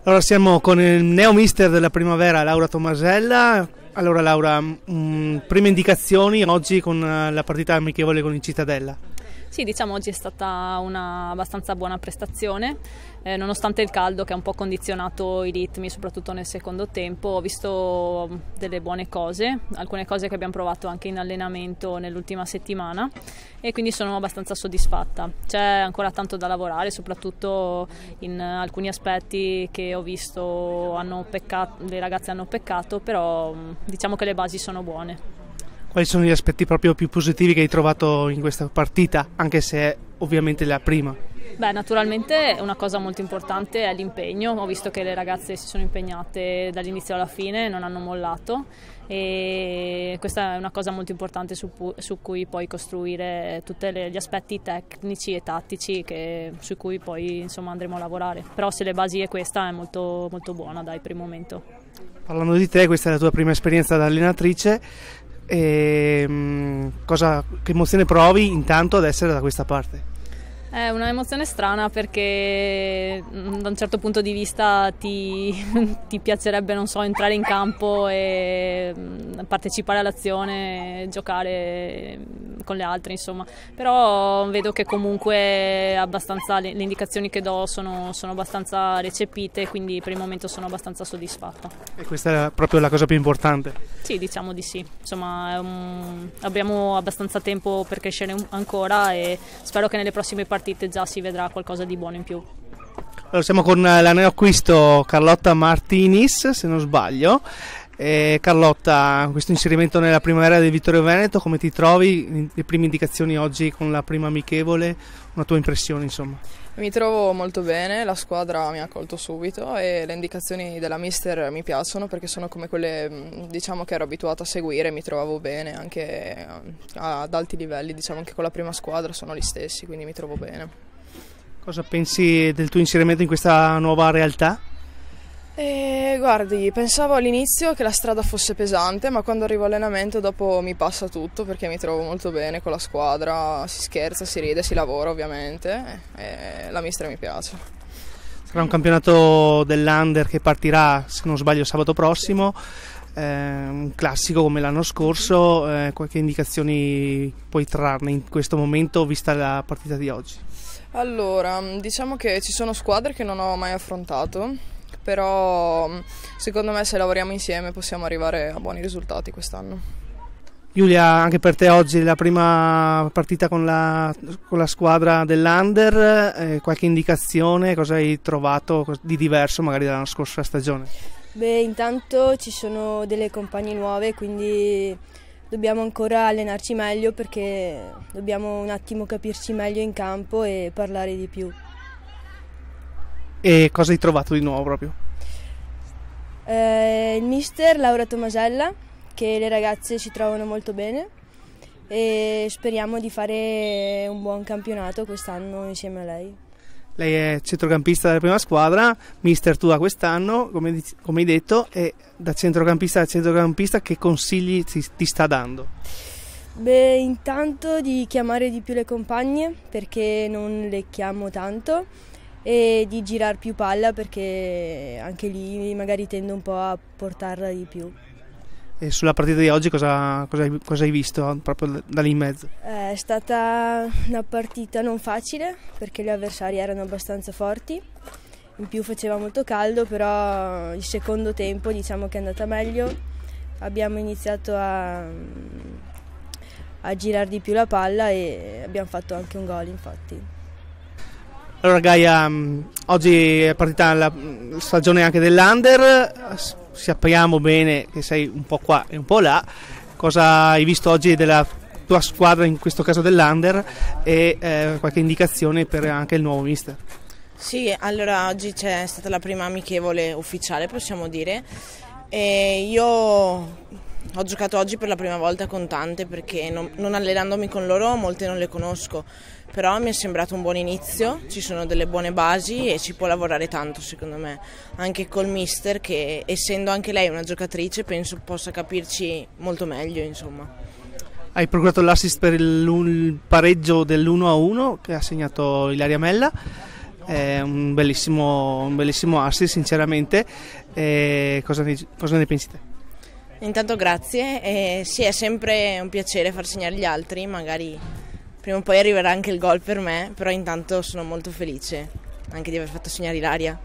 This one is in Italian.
Allora siamo con il neo mister della primavera, Laura Tomasella. Allora Laura, prime indicazioni oggi con la partita amichevole con il Cittadella. Sì, diciamo oggi è stata una abbastanza buona prestazione, nonostante il caldo che ha un po' condizionato i ritmi, soprattutto nel secondo tempo. Ho visto delle buone cose, alcune cose che abbiamo provato anche in allenamento nell'ultima settimana e quindi sono abbastanza soddisfatta. C'è ancora tanto da lavorare, soprattutto in alcuni aspetti che ho visto le ragazze hanno peccato, però diciamo che le basi sono buone. Quali sono gli aspetti proprio più positivi che hai trovato in questa partita, anche se è ovviamente la prima? Beh, naturalmente una cosa molto importante è l'impegno. Ho visto che le ragazze si sono impegnate dall'inizio alla fine, non hanno mollato e questa è una cosa molto importante su cui poi costruire tutti gli aspetti tecnici e tattici su cui poi insomma andremo a lavorare. Però se le basi è questa è molto, molto buona dal primo momento. Parlando di te, questa è la tua prima esperienza da allenatrice. Che emozione provi intanto ad essere da questa parte? È un'emozione strana perché da un certo punto di vista ti piacerebbe, non so, entrare in campo e partecipare all'azione, giocare con le altre, insomma. Però vedo che comunque le indicazioni che do sono abbastanza recepite, quindi per il momento sono abbastanza soddisfatta. E questa è proprio la cosa più importante? Sì, diciamo di sì. Insomma, abbiamo abbastanza tempo per crescere ancora e spero che nelle prossime partite già si vedrà qualcosa di buono in più. Allora, siamo con la neoacquisto Carlotta Martinis, se non sbaglio. Carlotta, questo inserimento nella primavera del Vittorio Veneto, come ti trovi? Le prime indicazioni oggi con la prima amichevole, una tua impressione insomma? Mi trovo molto bene, la squadra mi ha accolto subito e le indicazioni della mister mi piacciono perché sono come quelle, diciamo, che ero abituata a seguire, mi trovavo bene anche ad alti livelli, diciamo che con la prima squadra sono gli stessi, quindi mi trovo bene. Cosa pensi del tuo inserimento in questa nuova realtà? Guardi, pensavo all'inizio che la strada fosse pesante, ma quando arrivo all'allenamento dopo mi passa tutto perché mi trovo molto bene con la squadra, si scherza, si ride, si lavora ovviamente e la mister mi piace. Sarà un campionato dell'Under che partirà, se non sbaglio, sabato prossimo, un classico come l'anno scorso. Qualche indicazioni puoi trarne in questo momento vista la partita di oggi? Allora, diciamo che ci sono squadre che non ho mai affrontato, però secondo me se lavoriamo insieme possiamo arrivare a buoni risultati quest'anno. Giulia, anche per te oggi la prima partita con la squadra dell'Under, qualche indicazione, cosa hai trovato di diverso magari dalla scorsa stagione? Beh, intanto ci sono delle compagne nuove, quindi dobbiamo ancora allenarci meglio perché dobbiamo un attimo capirci meglio in campo e parlare di più. E cosa hai trovato di nuovo proprio? Il mister Laura Tomasella, che le ragazze ci trovano molto bene e speriamo di fare un buon campionato quest'anno insieme a lei. Lei è centrocampista della prima squadra, mister tu da quest'anno, come hai detto, e da centrocampista a centrocampista che consigli ti sta dando? Beh, intanto di chiamare di più le compagne perché non le chiamo tanto e di girare più palla perché anche lì magari tendo un po' a portarla di più. E sulla partita di oggi cosa hai visto proprio da lì in mezzo? È stata una partita non facile perché gli avversari erano abbastanza forti, in più faceva molto caldo, però il secondo tempo diciamo che è andata meglio, abbiamo iniziato a girare di più la palla e abbiamo fatto anche un gol infatti. Allora Gaia, oggi è partita la stagione anche dell'Under, sappiamo bene che sei un po' qua e un po' là, cosa hai visto oggi della tua squadra, in questo caso dell'Under, e qualche indicazione per anche il nuovo mister? Sì, allora oggi c'è stata la prima amichevole ufficiale, possiamo dire, e io ho giocato oggi per la prima volta con tante perché non allenandomi con loro molte non le conosco, però mi è sembrato un buon inizio, ci sono delle buone basi e si può lavorare tanto secondo me, anche col mister che essendo anche lei una giocatrice penso possa capirci molto meglio insomma. Hai procurato l'assist per il pareggio dell'1-1 che ha segnato Ilaria Mella. è un bellissimo assist sinceramente. Cosa ne pensi te? Intanto grazie, sì, è sempre un piacere far segnare gli altri, magari prima o poi arriverà anche il gol per me, però intanto sono molto felice anche di aver fatto segnare Ilaria.